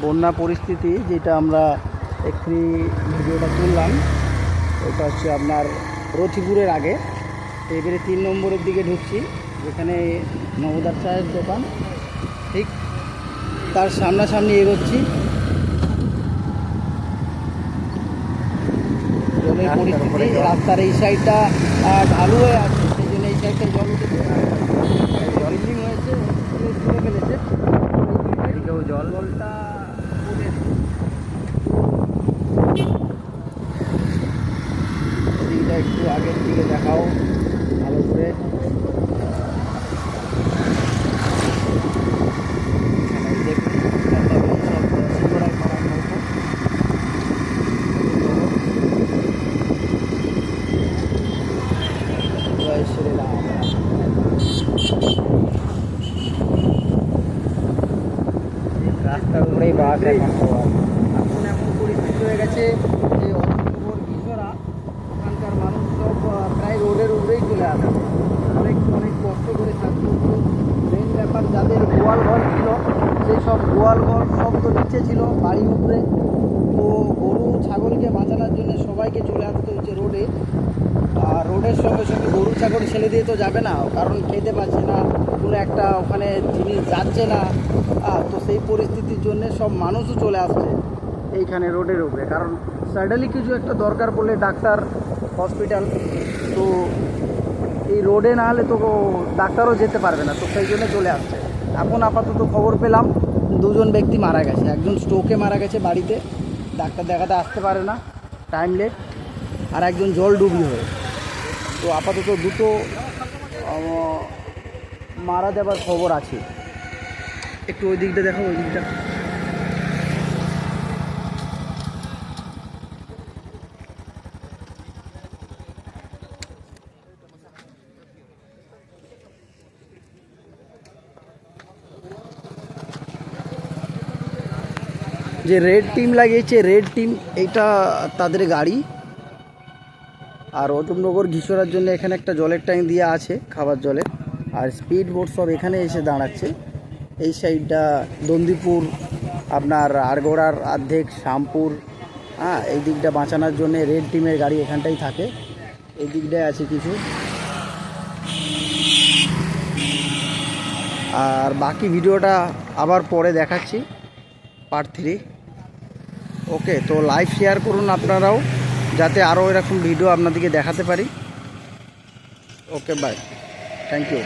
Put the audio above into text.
বন্যা পরিস্থিতি যেটা আমরা একটি ভিডিওটা তুললাম, ওটা হচ্ছে আপনার রথিপুরের আগে। এবারে 3 নম্বরের দিকে ঢুকছি, যেখানে নবদার চায়ের দোকান, ঠিক তার সামনাসামনি এগোচ্ছি। জলের পরিস্থিতি, রাস্তার এই সাইডটা ঢালু হয়ে আছে, সেই জন্য এই সাইডটা জল উঠেছে, বিল্ডিং হয়েছে, তুলে ফেলেছে, এদিকেও জলটা এদিকটা একটু আগের দিকে দেখাও ভালো করে। রাস্তার উপরেই বাস এখন এমন পরিস্থিতি হয়ে গেছে যে অতনগর ঘিসরা ওখানকার মানুষ সব প্রায় রোডের উপরেই চলে আসে। অনেক কষ্ট করে থাকতে হতো। মেন ব্যাপার, যাদের গোয়াল ঘর ছিল সেই সব গোয়াল ঘর সব তো নিচে ছিল, বাড়ির উপরে। তো গরু ছাগলকে বাঁচানোর জন্য সবাইকে চলে আসতে হচ্ছে রোডে। আর রোডের সঙ্গে সঙ্গে গরু ছাগল ছেড়ে দিয়ে তো যাবে না, কারণ খেতে পাচ্ছে না, কোনো একটা ওখানে জিনিস যাচ্ছে না। তো সেই পরিস্থিতির জন্য সব মানুষও চলে আসছে এইখানে রোডের উপরে, কারণ সাডেনলি কিছু একটা দরকার পড়লে ডাক্তার, হসপিটাল, তো এই রোডে না হলে তো ডাক্তারও যেতে পারবে না, তো সেই জন্য চলে আসছে। এখন আপাতত খবর পেলাম 2 জন ব্যক্তি মারা গেছে, একজন স্ট্রোকে মারা গেছে বাড়িতে, ডাক্তার দেখাতে আসতে পারে না, টাইম লেট, আর একজন জল ডুবি হয়ে। তো আপাতত 2টো মারা যাবার খবর আছে। একটু ওই দিকটা দেখো, ওই দিকটা। যে রেড টিম লাগিয়েছে, রেড টিম, এইটা তাদের গাড়ি। আর অতুমনগর ঘিসরার জন্য এখানে একটা জলের ট্যাঙ্ক দেওয়া আছে, খাবার জলের। আর স্পিড বোট সব এখানে এসে দাঁড়াচ্ছে। এই সাইডটা দন্দিপুর, আপনার আরগোড়ার অর্ধেক, শ্যামপুর, এই দিকটা বাঁচানোর জন্য রেড টিমের গাড়ি এখানটাই থাকে। এই দিকটায় আছে কিছু। আর বাকি ভিডিওটা আবার পরে দেখাচ্ছি, পার্ট 3। ওকে, তো লাইভ শেয়ার করুন আপনারাও, যাতে আরও এরকম ভিডিও আপনাদেরকে দেখাতে পারি। ওকে, বাই, থ্যাংক ইউ।